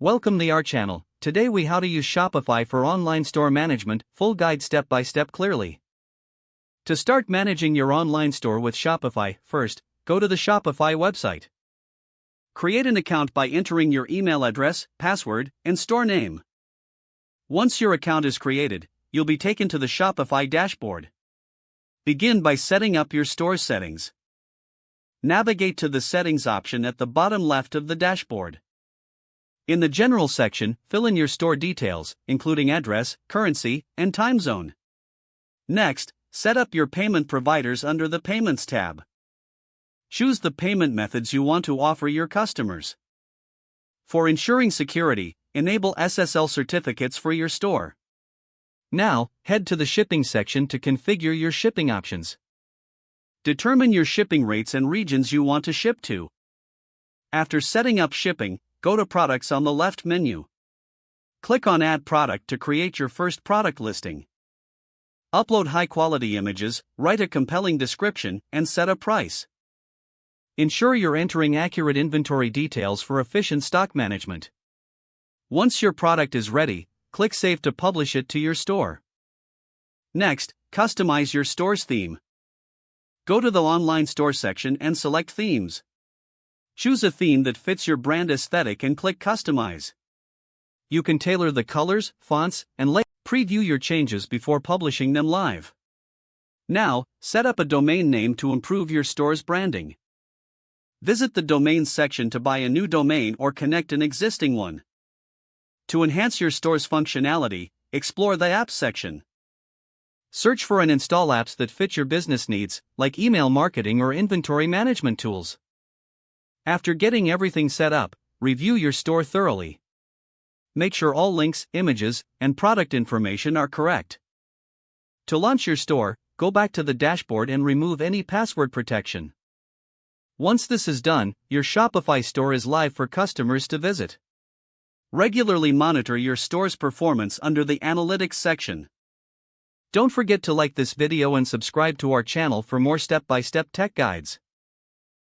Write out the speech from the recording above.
Welcome to our channel. Today we how to use Shopify for online store management, full guide step by step clearly. To start managing your online store with Shopify, first, go to the Shopify website. Create an account by entering your email address, password, and store name. Once your account is created, you'll be taken to the Shopify dashboard. Begin by setting up your store's settings. Navigate to the settings option at the bottom left of the dashboard. In the General section, fill in your store details, including address, currency, and time zone. Next, set up your payment providers under the Payments tab. Choose the payment methods you want to offer your customers. For ensuring security, enable SSL certificates for your store. Now, head to the Shipping section to configure your shipping options. Determine your shipping rates and regions you want to ship to. After setting up shipping, go to Products on the left menu. Click on Add Product to create your first product listing. Upload high-quality images, write a compelling description, and set a price. Ensure you're entering accurate inventory details for efficient stock management. Once your product is ready, click Save to publish it to your store. Next, customize your store's theme. Go to the Online Store section and select Themes. Choose a theme that fits your brand aesthetic and click Customize. You can tailor the colors, fonts, and layouts. Preview your changes before publishing them live. Now, set up a domain name to improve your store's branding. Visit the Domains section to buy a new domain or connect an existing one. To enhance your store's functionality, explore the Apps section. Search for and install apps that fit your business needs, like email marketing or inventory management tools. After getting everything set up, review your store thoroughly. Make sure all links, images, and product information are correct. To launch your store, go back to the dashboard and remove any password protection. Once this is done, your Shopify store is live for customers to visit. Regularly monitor your store's performance under the Analytics section. Don't forget to like this video and subscribe to our channel for more step-by-step tech guides.